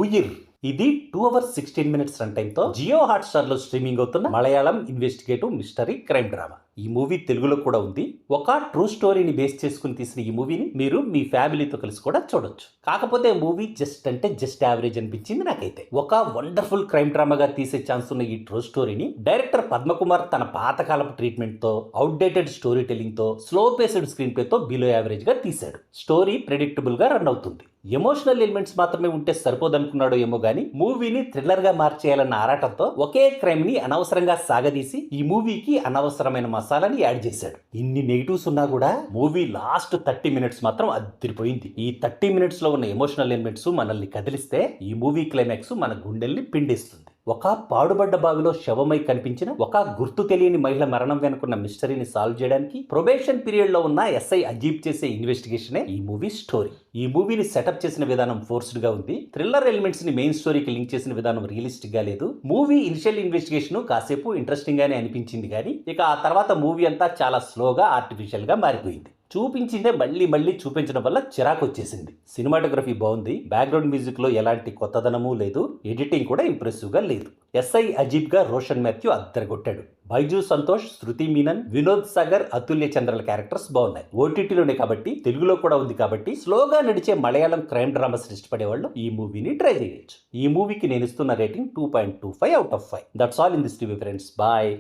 ఉయిర్ ఇది 2 hours 16 minutes run time తో Jio Hotstar లో స్ట్రీమింగ్ అవుతున్న Malayalam investigative mystery crime drama. ఈ మూవీ తెలుగులో కూడా ఉంది. ఒక ట్రూ స్టోరీని బేస్ చేసుకుని తీసిన ఈ మూవీని మీరు మీ ఫ్యామిలీతో కలిసి కూడా చూడొచ్చు. కాకపోతే మూవీ జస్ట్ యావరేజ్ అనిపించింది నాకైతే. ఒక వండర్ఫుల్ క్రైమ్ డ్రామాగా తీసే ఛాన్స్ ఉన్న ఈ ట్రూ స్టోరీని డైరెక్టర్ పద్మకుమార్ తన పాతకాలపు ట్రీట్మెంట్ తో, అవుట్డేటెడ్ స్టోరీ టెల్లింగ్ తో, స్లో పేస్డ్ స్క్రీన్ ప్లే తో బిలో యావరేజ్ గా తీశాడు. స్టోరీ ప్రెడిక్టబుల్ గా రన్ అవుతుంది. ఎమోషనల్ ఎలిమెంట్స్ మాత్రమే ఉంటే సరిపోదనుకున్నాడో ఏమో గానీ మూవీని థ్రిల్లర్ గా మార్చేయాలన్న ఆరాటంతో ఒకే క్రైమ్ ని అనవసరంగా సాగదీసి ఈ మూవీకి అనవసరమైన మసాలాని యాడ్ చేశాడు. ఇన్ని నెగిటివ్స్ ఉన్నా కూడా మూవీ లాస్ట్ 30 minutes మాత్రం అదిరిపోయింది. ఈ 30 minutes లో ఉన్న ఎమోషనల్ ఎలిమెంట్స్ మనల్ని కదిలిస్తే ఈ మూవీ క్లైమాక్స్ మన గుండెల్ని పిండేస్తుంది. ఒక పాడుబడ్డ బావిలో శవమై కనిపించిన ఒక గుర్తు తెలియని మహిళ మరణం వెనుకున్న మిస్టరీని సాల్వ్ చేయడానికి ప్రొబేషన్ పీరియడ్ లో ఉన్న ఎస్ఐ అజీబ్ చేసే ఇన్వెస్టిగేషనే ఈ మూవీ స్టోరీ. ఈ మూవీని సెటప్ చేసిన విధానం ఫోర్స్డ్ గా ఉంది. థ్రిల్లర్ ఎలిమెంట్స్ ని మెయిన్ స్టోరీకి లింక్ చేసిన విధానం రియలిస్టిక్ గా లేదు. మూవీ ఇనిషియల్ ఇన్వెస్టిగేషన్ కాసేపు ఇంట్రెస్టింగ్ గానే అనిపించింది కానీ ఇక ఆ తర్వాత మూవీ అంతా చాలా స్లోగా ఆర్టిఫిషియల్ గా మారిపోయింది. చూపించిందే మళ్ళీ చూపించడం వల్ల చిరాకు వచ్చేసింది. సినిమాటోగ్రఫీ బాగుంది, బ్యాక్గ్రౌండ్ మ్యూజిక్ లో ఎలాంటి కొత్తదనము లేదు, ఎడిటింగ్ కూడా ఇంప్రెసివ్ గా లేదు. ఎస్ఐ అజీబ్ గా రోషన్ మాథ్యూ అద్దరగొట్టాడు. బైజూ సంతోష్, శృతి మీనన్, వినోద్ సాగర్, అతుల్య చంద్రల క్యారెక్టర్స్ బాగున్నాయి. ఓటీటీలోనే కాబట్టి, తెలుగులో కూడా ఉంది కాబట్టి స్లోగా నడిచే మలయాళం క్రైమ్ డ్రామాస్ ఇష్టపడే వాళ్ళు ఈ మూవీని ట్రై చేయొచ్చు. ఈ మూవీకి నేను ఇస్తున్న rating 2.25 out of 5. That's all in this review friends. Bye.